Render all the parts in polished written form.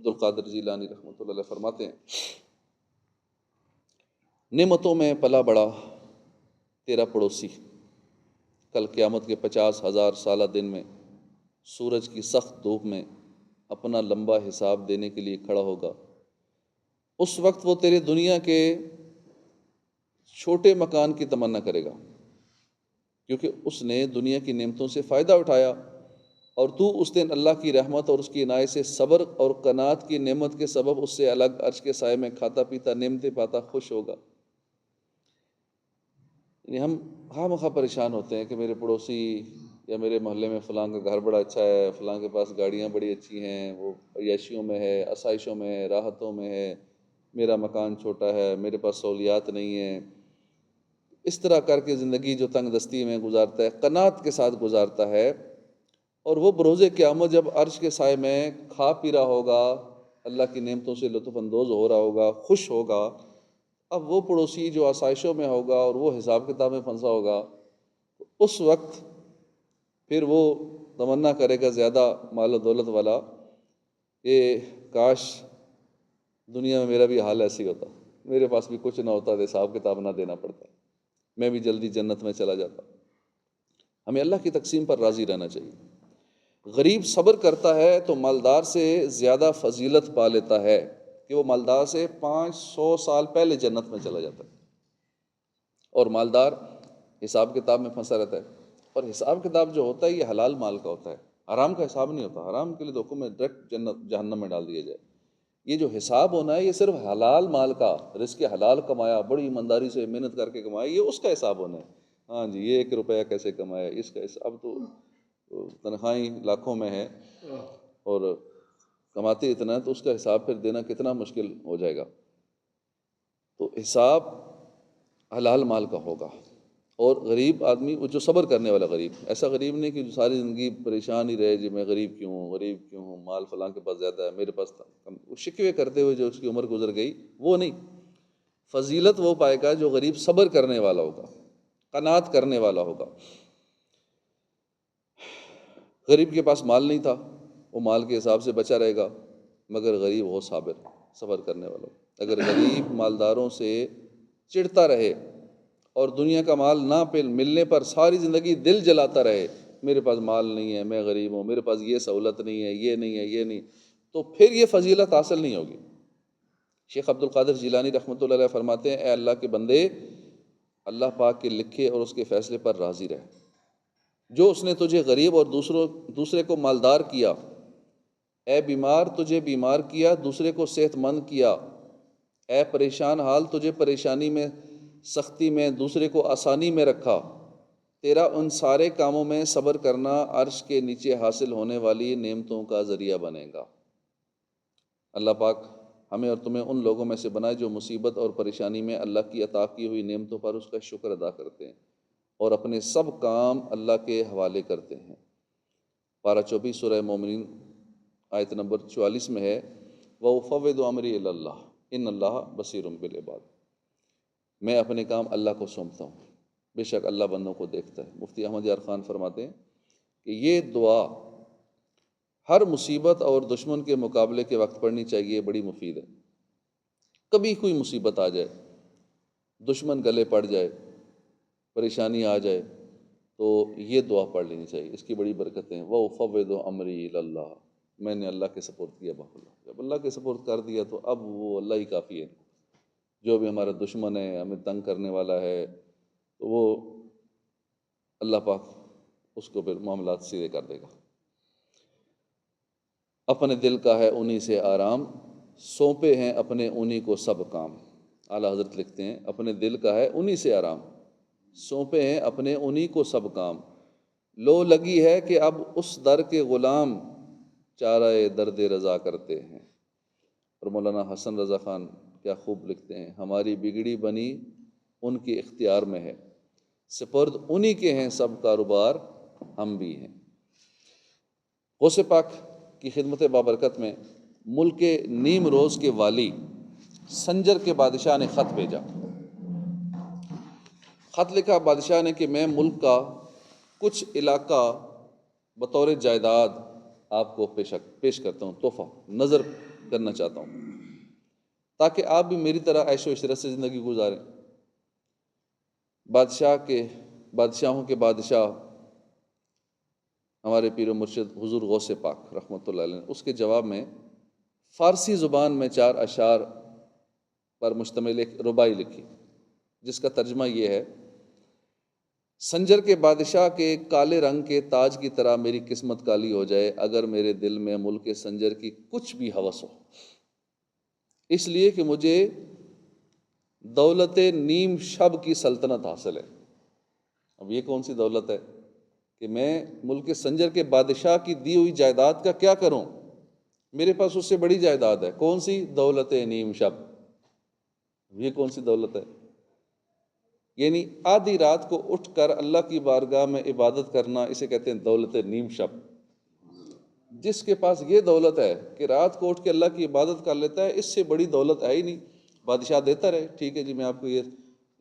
عبد القادر جیلانی رحمۃ اللہ علیہ فرماتے ہیں، نعمتوں میں پلا بڑا تیرا پڑوسی کل قیامت کے 50,000 سالہ دن میں سورج کی سخت دھوپ میں اپنا لمبا حساب دینے کے لیے کھڑا ہوگا۔ اس وقت وہ تیرے دنیا کے چھوٹے مکان کی تمنا کرے گا، کیونکہ اس نے دنیا کی نعمتوں سے فائدہ اٹھایا، اور تو اس دن اللہ کی رحمت اور اس کی عنایت سے صبر اور قناعت کی نعمت کے سبب اس سے الگ عرش کے سائے میں کھاتا پیتا نعمتیں پاتا خوش ہوگا۔ یعنی ہم خواہ پریشان ہوتے ہیں کہ میرے پڑوسی یا میرے محلے میں فلاں کا گھر بڑا اچھا ہے، فلاں کے پاس گاڑیاں بڑی اچھی ہیں، وہ عیاشیوں میں ہے، آسائشوں میں ہے، راحتوں میں ہے، میرا مکان چھوٹا ہے، میرے پاس سہولیات نہیں ہیں۔ اس طرح کر کے زندگی جو تنگ دستی میں گزارتا ہے، قناعت کے ساتھ گزارتا ہے، اور وہ بروز قیامت جب عرش کے سائے میں کھا پی رہا ہوگا، اللہ کی نعمتوں سے لطف اندوز ہو رہا ہوگا، خوش ہوگا، اب وہ پڑوسی جو آسائشوں میں ہوگا اور وہ حساب کتاب میں پھنسا ہوگا، اس وقت پھر وہ تمنا کرے گا زیادہ مال و دولت والا کہ کاش دنیا میں میرا بھی حال ایسی ہوتا، میرے پاس بھی کچھ نہ ہوتا، حساب کتاب نہ دینا پڑتا، میں بھی جلدی جنت میں چلا جاتا۔ ہمیں اللہ کی تقسیم پر راضی رہنا چاہیے۔ غریب صبر کرتا ہے تو مالدار سے زیادہ فضیلت پا لیتا ہے کہ وہ مالدار سے 500 سال پہلے جنت میں چلا جاتا ہے، اور مالدار حساب کتاب میں پھنسا رہتا ہے۔ اور حساب کتاب جو ہوتا ہے یہ حلال مال کا ہوتا ہے، حرام کا حساب نہیں ہوتا۔ حرام کے لیے تو حکم ہے ڈائریکٹ جنت جہنم میں ڈال دیا جائے۔ یہ جو حساب ہونا ہے یہ صرف حلال مال کا، رزق حلال کمایا، بڑی ایمانداری سے محنت کر کے کمایا، یہ اس کا حساب ہونا ہے۔ ہاں جی، یہ 1 روپیہ کیسے کمایا، اس کا حساب۔ اب تو تنخواہیں لاکھوں میں ہے اور کماتے اتنا ہے تو اس کا حساب پھر دینا کتنا مشکل ہو جائے گا۔ تو حساب حلال مال کا ہوگا۔ اور غریب آدمی، وہ جو صبر کرنے والا غریب، ایسا غریب نہیں کہ جو ساری زندگی پریشان ہی رہے، جی میں غریب کیوں ہوں، غریب کیوں ہوں، مال فلاں کے پاس زیادہ ہے، میرے پاس کم، وہ شکوے کرتے ہوئے جو اس کی عمر گزر گئی، وہ نہیں۔ فضیلت وہ پائے گا جو غریب صبر کرنے والا ہوگا، قناعت کرنے والا ہوگا۔ غریب کے پاس مال نہیں تھا، وہ مال کے حساب سے بچا رہے گا، مگر غریب ہو صبر کرنے والا ہو۔ اگر غریب مالداروں سے چڑھتا رہے اور دنیا کا مال نہ ملنے پر ساری زندگی دل جلاتا رہے، میرے پاس مال نہیں ہے، میں غریب ہوں، میرے پاس یہ سہولت نہیں ہے، یہ نہیں ہے، یہ نہیں، تو پھر یہ فضیلت حاصل نہیں ہوگی۔ شیخ عبد القادر جیلانی رحمۃ اللہ علیہ فرماتے ہیں، اے اللہ کے بندے، اللہ پاک کے لکھے اور اس کے فیصلے پر راضی رہے۔ جو اس نے تجھے غریب اور دوسرے کو مالدار کیا، اے بیمار تجھے بیمار کیا، دوسرے کو صحت مند کیا، اے پریشان حال تجھے پریشانی میں، سختی میں، دوسرے کو آسانی میں رکھا، تیرا ان سارے کاموں میں صبر کرنا عرش کے نیچے حاصل ہونے والی نعمتوں کا ذریعہ بنے گا۔ اللہ پاک ہمیں اور تمہیں ان لوگوں میں سے بنائے جو مصیبت اور پریشانی میں اللہ کی عطا کی ہوئی نعمتوں پر اس کا شکر ادا کرتے ہیں اور اپنے سب کام اللہ کے حوالے کرتے ہیں۔ پارہ 24 سورہ مومنین آیت نمبر 44 میں ہے، وَأُفَوِّضُ أَمْرِي إِلَى اللَّهِ إِنَّ اللَّهَ بَصِيرٌ بِالْعِبَادِ۔ میں اپنے کام اللہ کو سونپتا ہوں، بے شک اللہ بندوں کو دیکھتا ہے۔ مفتی احمد یار خان فرماتے ہیں کہ یہ دعا ہر مصیبت اور دشمن کے مقابلے کے وقت پڑھنی چاہیے، بڑی مفید ہے۔ کبھی کوئی مصیبت آ جائے، دشمن گلے پڑ جائے، پریشانی آ جائے، تو یہ دعا پڑھ لینی چاہیے، اس کی بڑی برکتیں ہیں۔ وَأُفَوِّضُ أَمْرِي إِلَى اللَّهِ، میں نے اللہ کے سپرد کیا اللہ، جب اللہ کے سپرد کر دیا تو اب وہ اللہ ہی کافی ہے۔ جو بھی ہمارا دشمن ہے، ہمیں تنگ کرنے والا ہے، تو وہ اللہ پاک اس کو پھر معاملات سیدھے کر دے گا۔ اپنے دل کا ہے انہی سے آرام، سونپے ہیں اپنے انہی کو سب کام۔ اعلیٰ حضرت لکھتے ہیں، اپنے دل کا ہے انہی سے آرام، سونپے ہیں اپنے انہی کو سب کام، لو لگی ہے کہ اب اس در کے غلام چارہ درد رضا کرتے ہیں۔ اور مولانا حسن رضا خان کیا خوب لکھتے ہیں، ہماری بگڑی بنی ان کے اختیار میں ہے، سپرد انہی کے ہیں سب کاروبار، ہم بھی ہیں۔ غوث پاک کی خدمت بابرکت میں ملک نیم روز کے والی سنجر کے بادشاہ نے خط بھیجا۔ خط لکھا بادشاہ نے کہ میں ملک کا کچھ علاقہ بطور جائیداد آپ کو پیش کرتا ہوں، تحفہ، نظر کرنا چاہتا ہوں، تاکہ آپ بھی میری طرح عیش و عشرت سے زندگی گزاریں۔ بادشاہوں کے بادشاہ ہمارے پیر و مرشد حضور غوث پاک رحمۃ اللہ علیہ نے اس کے جواب میں فارسی زبان میں 4 اشعار پر مشتمل ایک ربائی لکھی، جس کا ترجمہ یہ ہے: سنجر کے بادشاہ کے کالے رنگ کے تاج کی طرح میری قسمت کالی ہو جائے اگر میرے دل میں ملک سنجر کی کچھ بھی ہوس ہو، اس لیے کہ مجھے دولت نیم شب کی سلطنت حاصل ہے۔ اب یہ کون سی دولت ہے کہ میں ملک سنجر کے بادشاہ کی دی ہوئی جائیداد کا کیا کروں؟ میرے پاس اس سے بڑی جائیداد ہے۔ کون سی؟ دولت نیم شب۔ یہ کون سی دولت ہے؟ یعنی آدھی رات کو اٹھ کر اللہ کی بارگاہ میں عبادت کرنا، اسے کہتے ہیں دولت نیم شب۔ جس کے پاس یہ دولت ہے کہ رات کو اٹھ کے اللہ کی عبادت کر لیتا ہے، اس سے بڑی دولت ہے ہی نہیں۔ بادشاہ دیتا رہے، ٹھیک ہے جی، میں آپ کو یہ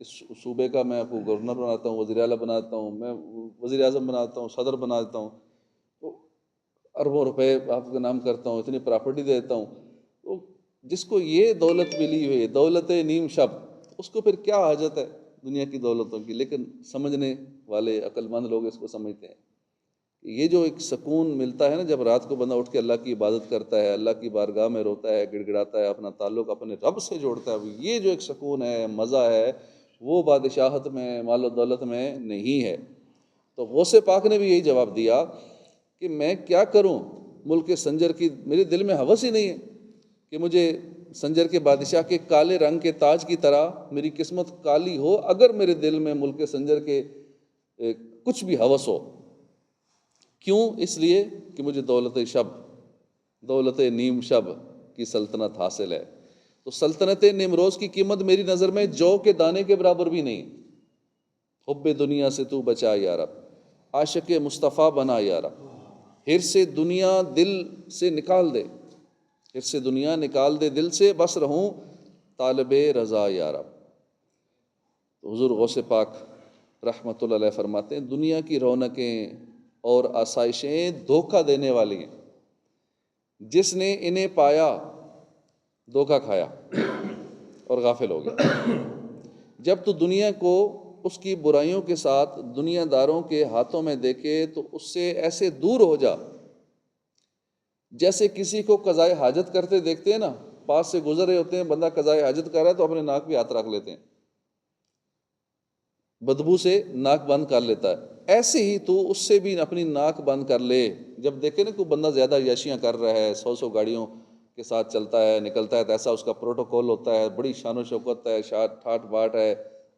اس صوبے کا میں آپ کو گورنر بناتا ہوں، وزیر اعلیٰ بناتا ہوں، میں وزیر اعظم بناتا ہوں، صدر بنا دیتا ہوں، تو اربوں روپے آپ کا نام کرتا ہوں، اتنی پراپرٹی دے دیتا ہوں۔ تو جس کو یہ دولت ملی ہوئی ہے، دولت نیم شب، اس کو پھر کیا حاجت ہے دنیا کی دولتوں کی؟ لیکن سمجھنے والے عقل مند لوگ اس کو سمجھتے ہیں۔ یہ جو ایک سکون ملتا ہے نا، جب رات کو بندہ اٹھ کے اللہ کی عبادت کرتا ہے، اللہ کی بارگاہ میں روتا ہے، گڑ گڑاتا ہے، اپنا تعلق اپنے رب سے جوڑتا ہے، یہ جو ایک سکون ہے، مزہ ہے، وہ بادشاہت میں، مال و دولت میں نہیں ہے۔ تو غوث پاک نے بھی یہی جواب دیا کہ میں کیا کروں؟ ملک سنجر کی میرے دل میں ہوس ہی نہیں ہے کہ مجھے سنجر کے بادشاہ کے کالے رنگ کے تاج کی طرح میری قسمت کالی ہو اگر میرے دل میں ملک سنجر کے کچھ بھی ہوس ہو۔ کیوں؟ اس لیے کہ مجھے دولت نیم شب کی سلطنت حاصل ہے۔ تو سلطنت نمروز کی قیمت میری نظر میں جو کے دانے کے برابر بھی نہیں۔ حب دنیا سے تو بچا یا رب، عاشق مصطفیٰ بنا یا رب، حرص دنیا دل سے نکال دے، حرص دنیا نکال دے دل سے، بس رہوں طالب رضا یا رب۔ تو حضور غوث پاک رحمۃ اللہ علیہ فرماتے ہیں دنیا کی رونقیں اور آسائشیں دھوکہ دینے والی ہیں، جس نے انہیں پایا دھوکہ کھایا اور غافل ہو گیا۔ جب تو دنیا کو اس کی برائیوں کے ساتھ دنیا داروں کے ہاتھوں میں دیکھے تو اس سے ایسے دور ہو جا جیسے کسی کو قضائے حاجت کرتے دیکھتے ہیں نا، پاس سے گزر رہے ہوتے ہیں، بندہ قضائے حاجت کر رہا ہے تو اپنے ناک پہ ہاتھ رکھ لیتے ہیں، بدبو سے ناک بند کر لیتا ہے۔ ایسے ہی تو اس سے بھی اپنی ناک بند کر لے جب دیکھے نا کوئی بندہ زیادہ عیاشیاں کر رہا ہے، 100 گاڑیوں کے ساتھ چلتا ہے نکلتا ہے، تو ایسا اس کا پروٹوکول ہوتا ہے، بڑی شان و شوکت ہے، ٹھاٹ باٹ ہے،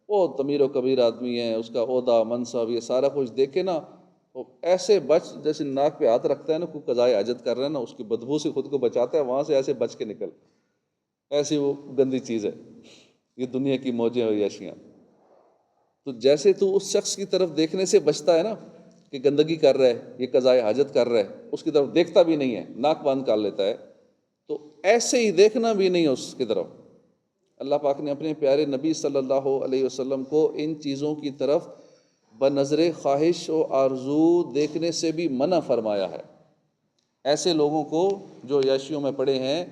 وہ تمیر و کبیر آدمی ہے، اس کا عہدہ منصب یہ سارا کچھ دیکھے نا، تو ایسے بچ جیسے ناک پہ ہاتھ رکھتا ہے نا، کوئی قضائے حاجت کر رہا ہے نا، اس کی بدبو سے خود کو بچاتا ہے، وہاں سے ایسے بچ کے نکل۔ ایسی وہ گندی چیز ہے یہ دنیا کی موجیں اور عیاشیاں۔ تو جیسے تو اس شخص کی طرف دیکھنے سے بچتا ہے نا کہ گندگی کر رہا ہے، یہ قضائے حاجت کر رہا ہے، اس کی طرف دیکھتا بھی نہیں ہے، ناک بند کر لیتا ہے، تو ایسے ہی دیکھنا بھی نہیں ہے اس کی طرف۔ اللہ پاک نے اپنے پیارے نبی صلی اللہ علیہ وسلم کو ان چیزوں کی طرف بنظر خواہش و آرزو دیکھنے سے بھی منع فرمایا ہے۔ ایسے لوگوں کو جو عیاشیوں میں پڑے ہیں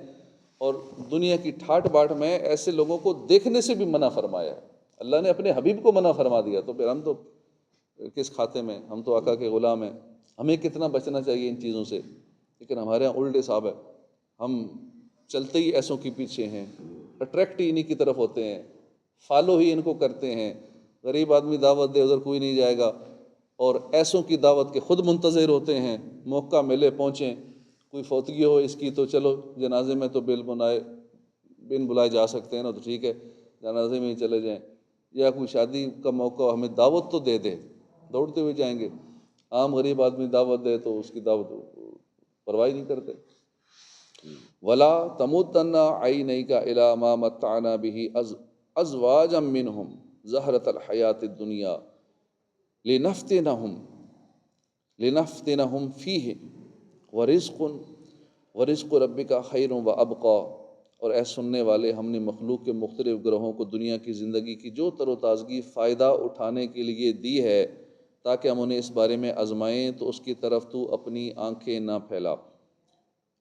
اور دنیا کی ٹھاٹ باٹ میں، ایسے لوگوں کو دیکھنے سے بھی منع فرمایا ہے۔ اللہ نے اپنے حبیب کو منع فرما دیا، تو پھر ہم تو کس کھاتے میں؟ ہم تو آقا کے غلام ہیں، ہمیں کتنا بچنا چاہیے ان چیزوں سے۔ لیکن ہمارے یہاں الٹے صاحب ہے، ہم چلتے ہی ایسوں کے پیچھے ہیں، اٹریکٹ ہی انہی کی طرف ہوتے ہیں، فالو ہی ان کو کرتے ہیں۔ غریب آدمی دعوت دے ادھر کوئی نہیں جائے گا، اور ایسوں کی دعوت کے خود منتظر ہوتے ہیں، موقع ملے پہنچیں، کوئی فوتگی ہو اس کی تو چلو جنازے میں تو بن بلائے جا سکتے ہیں نا، تو ٹھیک ہے جنازے میں ہی چلے جائیں، یا کوئی شادی کا موقع ہمیں دعوت تو دے دے، دوڑتے ہوئے جائیں گے۔ عام غریب آدمی دعوت دے تو اس کی دعوت پرواہ نہیں کرتے۔ وَلَا تَمُدَّنَّ عَيْنَيْكَ إِلَىٰ مَا مَتَّعْنَا بِهِ أَزْوَاجًا مِّنْهُمْ زَهْرَةَ الْحَيَاةِ الدُّنْيَا لِنَفْتِنَهُمْ فِيهِ وَرِزْقُ رَبِّكَ خَيْرٌ وَأَبْقَىٰ۔ اور اے سننے والے، ہم نے مخلوق کے مختلف گروہوں کو دنیا کی زندگی کی جو تر و تازگی فائدہ اٹھانے کے لیے دی ہے تاکہ ہم انہیں اس بارے میں آزمائیں، تو اس کی طرف تو اپنی آنکھیں نہ پھیلا،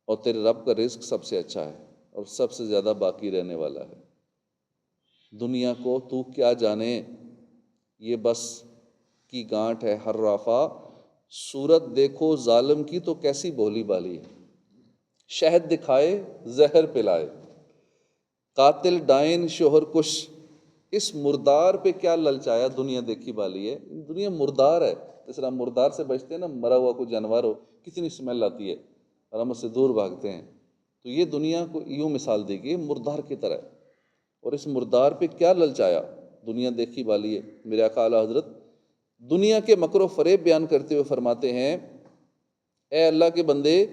اور تیرے رب کا رزق سب سے اچھا ہے۔ اور سب سے زیادہ باقی رہنے والا ہے۔ دنیا کو تو کیا جانے، یہ بس کی گانٹھ ہے ہر رافع، صورت دیکھو ظالم کی تو کیسی بھولی بالی ہے۔ شہد دکھائے زہر پلائے، قاتل ڈائن شوہر کش، اس مردار پہ کیا للچایا، دنیا دیکھی بالی ہے۔ دنیا مردار ہے، جس طرح مردار سے بچتے ہیں نا، مرا ہوا کوئی جانور ہو کتنی اسمیل آتی ہے اور ہم اس سے دور بھاگتے ہیں، تو یہ دنیا کو یوں مثال دی گئی مردار کی طرح ہے۔ اور اس مردار پہ کیا للچایا، دنیا دیکھی بالی ہے۔ میرے آقا اعلیٰ حضرت دنیا کے مکر و فریب بیان کرتے ہوئے فرماتے ہیں، اے اللہ کے بندے،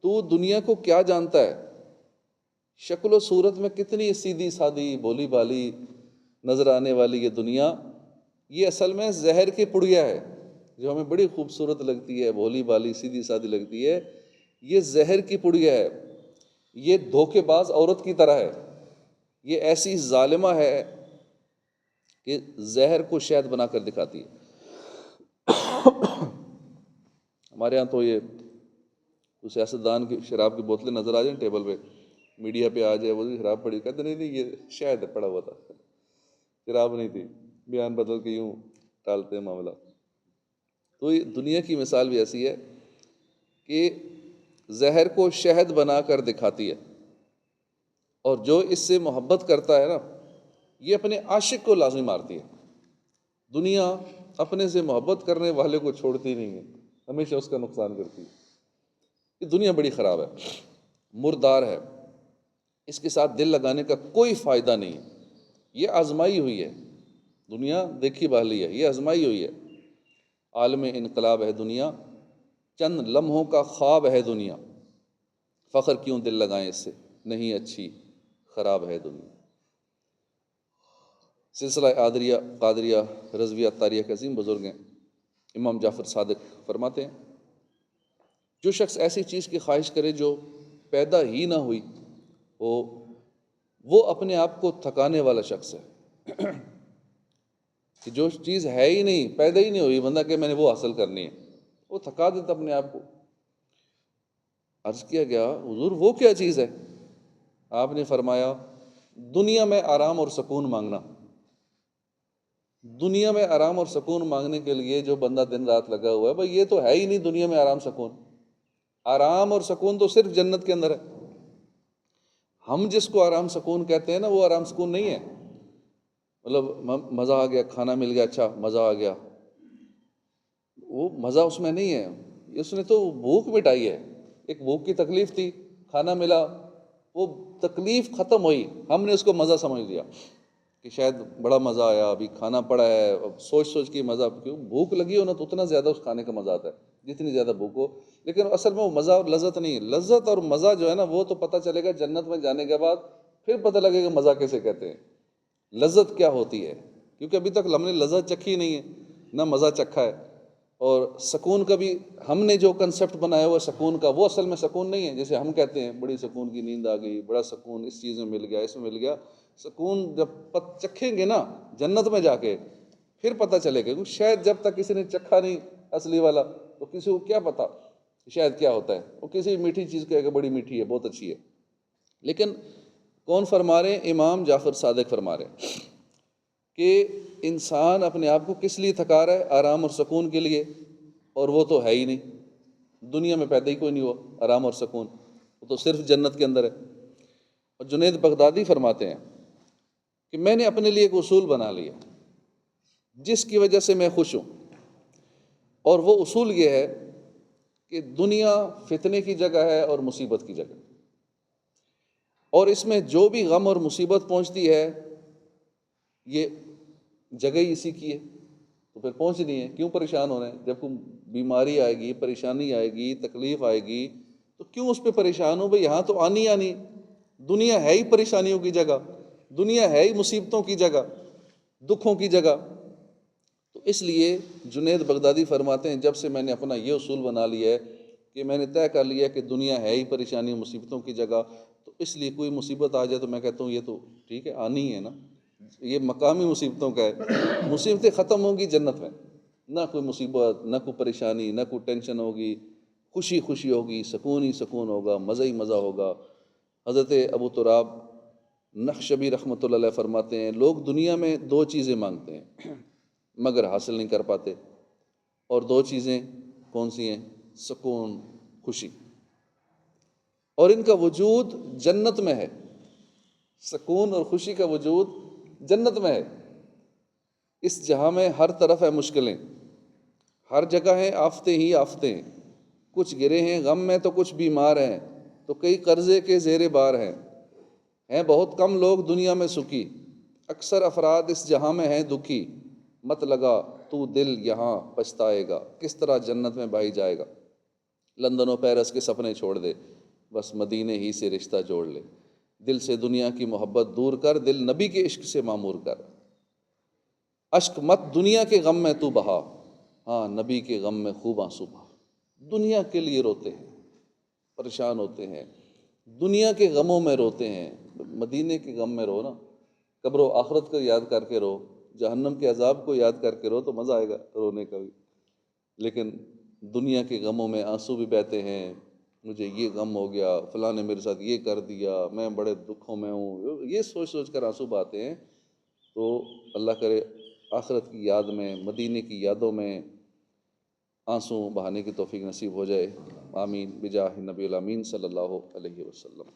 تو دنیا کو کیا جانتا ہے، شکل و صورت میں کتنی سیدھی سادی بولی بالی نظر آنے والی یہ دنیا، یہ اصل میں زہر کی پڑیا ہے، جو ہمیں بڑی خوبصورت لگتی ہے، بولی بالی سیدھی سادی لگتی ہے، یہ زہر کی پڑیا ہے، یہ دھوکے باز عورت کی طرح ہے، یہ ایسی ظالمہ ہے کہ زہر کو شہد بنا کر دکھاتی ہے۔ ہمارے ہاں تو یہ سیاستدان کی شراب کی بوتلیں نظر آ جائیں ٹیبل پہ، میڈیا پہ آ جائے وہ شراب پڑی، کہتے نہیں یہ شہد پڑا ہوا تھا، شراب نہیں تھی، بیان بدل کے یوں ٹالتے ہیں معاملہ۔ تو یہ دنیا کی مثال بھی ایسی ہے کہ زہر کو شہد بنا کر دکھاتی ہے، اور جو اس سے محبت کرتا ہے نا، یہ اپنے عاشق کو لازمی مارتی ہے۔ دنیا اپنے سے محبت کرنے والے کو چھوڑتی نہیں ہے، ہمیشہ اس کا نقصان کرتی ہے۔ یہ دنیا بڑی خراب ہے، مردار ہے، اس کے ساتھ دل لگانے کا کوئی فائدہ نہیں ہے۔ یہ آزمائی ہوئی ہے دنیا، دیکھی بھالی ہے، یہ آزمائی ہوئی ہے۔ عالم انقلاب ہے دنیا، چند لمحوں کا خواب ہے دنیا، فخر کیوں دل لگائیں اس سے، نہیں اچھی خراب ہے دنیا۔ سلسلہ قادریہ رضویہ طاریہ کے عظیم بزرگ ہیں امام جعفر صادق، فرماتے ہیں جو شخص ایسی چیز کی خواہش کرے جو پیدا ہی نہ ہوئی وہ اپنے آپ کو تھکانے والا شخص ہے۔ کہ جو چیز ہے ہی نہیں، پیدا ہی نہیں ہوئی، بندہ کہ میں نے وہ حاصل کرنی ہے، وہ تھکا دیتا اپنے آپ کو۔ عرض کیا گیا حضور وہ کیا چیز ہے؟ آپ نے فرمایا دنیا میں آرام اور سکون مانگنا۔ دنیا میں آرام اور سکون مانگنے کے لیے جو بندہ دن رات لگا ہوا ہے، بھائی یہ تو ہے ہی نہیں دنیا میں آرام سکون۔ آرام اور سکون تو صرف جنت کے اندر ہے۔ ہم جس کو آرام سکون کہتے ہیں نا، وہ آرام سکون نہیں ہے۔ مطلب مزہ آ گیا، کھانا مل گیا، اچھا مزہ آ گیا، وہ مزہ اس میں نہیں ہے، اس نے تو بھوک مٹائی ہے۔ ایک بھوک کی تکلیف تھی، کھانا ملا، وہ تکلیف ختم ہوئی، ہم نے اس کو مزہ سمجھ لیا کہ شاید بڑا مزہ آیا، ابھی کھانا پڑا ہے، اب سوچ سوچ کے مزہ، کیوں بھوک لگی ہو نا تو اتنا زیادہ اس کھانے کا مزہ آتا ہے جتنی زیادہ بھوک ہو، لیکن اصل میں وہ مزہ اور لذت نہیں ہے۔ لذت اور مزہ جو ہے نا، وہ تو پتہ چلے گا جنت میں جانے کے بعد، پھر پتہ لگے گا مزہ کیسے کہتے ہیں، لذت کیا ہوتی ہے، کیونکہ ابھی تک ہم نے لذت چکھی نہیں ہے، نہ مزہ چکھا ہے۔ اور سکون کا بھی ہم نے جو کنسیپٹ بنایا ہوا سکون کا، وہ اصل میں سکون نہیں ہے۔ جیسے ہم کہتے ہیں بڑی سکون کی نیند آ گئی، بڑا سکون اس چیز میں مل گیا، اس میں مل گیا۔ سکون جب چکھیں گے نا جنت میں جا کے، پھر پتہ چلے گا، کیونکہ شاید جب تک کسی نے چکھا نہیں اصلی والا، تو کسی کو کیا پتا شاید کیا ہوتا ہے۔ وہ کسی میٹھی چیز کہے گا بڑی میٹھی ہے، بہت اچھی ہے، لیکن کون فرما رہے ہیں؟ امام جعفر صادق فرما رہے ہیں کہ انسان اپنے آپ کو کس لیے تھکا رہا ہے؟ آرام اور سکون کے لیے، اور وہ تو ہے ہی نہیں، دنیا میں پیدا ہی کوئی نہیں ہوا آرام اور سکون، وہ تو صرف جنت کے اندر ہے۔ اور جنید بغدادی فرماتے ہیں کہ میں نے اپنے لیے ایک اصول بنا لیا جس کی وجہ سے میں خوش ہوں، اور وہ اصول یہ ہے کہ دنیا فتنے کی جگہ ہے اور مصیبت کی جگہ، اور اس میں جو بھی غم اور مصیبت پہنچتی ہے یہ جگہ ہی اسی کی ہے، تو پھر پہنچنی ہے، کیوں پریشان ہو رہے ہیں؟ جب کوئی بیماری آئے گی، پریشانی آئے گی، تکلیف آئے گی، تو کیوں اس پہ پریشان ہو؟ بھئی یہاں تو آنی آنی، دنیا ہے ہی پریشانیوں کی جگہ، دنیا ہے ہی مصیبتوں کی جگہ، دکھوں کی جگہ۔ تو اس لیے جنید بغدادی فرماتے ہیں جب سے میں نے اپنا یہ اصول بنا لیا ہے کہ میں نے طے کر لیا کہ دنیا ہے ہی پریشانی مصیبتوں کی جگہ، تو اس لیے کوئی مصیبت آ جائے تو میں کہتا ہوں یہ تو ٹھیک ہے، آنی ہے نا، یہ مقامی مصیبتوں کا ہے، مصیبتیں ختم ہوں گی جنت میں، نہ کوئی مصیبت، نہ کوئی پریشانی، نہ کوئی ٹینشن ہوگی، خوشی خوشی ہوگی، سکون ہی سکون ہوگا، مزہ ہی مزہ ہوگا، حضرت ابو تراب نخشبی رحمۃ اللہ علیہ فرماتے ہیں لوگ دنیا میں دو چیزیں مانگتے ہیں مگر حاصل نہیں کر پاتے، اور دو چیزیں کون سی ہیں؟ سکون، خوشی، اور ان کا وجود جنت میں ہے۔ سکون اور خوشی کا وجود جنت میں ہے۔ اس جہاں میں ہر طرف ہے مشکلیں، ہر جگہ ہیں آفتیں ہی آفتیں، کچھ گرے ہیں غم میں تو کچھ بیمار ہیں، تو کئی قرضے کے زیر بار ہیں بہت کم لوگ دنیا میں سکھی، اکثر افراد اس جہاں میں ہیں دکھی، مت لگا تو دل یہاں پچھتائے گا، کس طرح جنت میں بھائی جائے گا۔ لندن و پیرس کے سپنے چھوڑ دے، بس مدینے ہی سے رشتہ جوڑ لے، دل سے دنیا کی محبت دور کر، دل نبی کے عشق سے معمور کر، اشک مت دنیا کے غم میں تو بہا، ہاں نبی کے غم میں خوب آنسو بہا۔ دنیا کے لیے روتے ہیں، پریشان ہوتے ہیں، دنیا کے غموں میں روتے ہیں، مدینے کے غم میں رو نا، قبر و آخرت کو یاد کر کے رو، جہنم کے عذاب کو یاد کر کے رو تو مزہ آئے گا رونے کا بھی، لیکن دنیا کے غموں میں آنسو بھی بہتے ہیں، مجھے یہ غم ہو گیا، فلاں نے میرے ساتھ یہ کر دیا، میں بڑے دکھوں میں ہوں، یہ سوچ سوچ کر آنسو بہاتے ہیں۔ تو اللہ کرے آخرت کی یاد میں، مدینے کی یادوں میں آنسو بہانے کی توفیق نصیب ہو جائے، آمین بجاہ نبی الامین صلی اللہ علیہ وسلم۔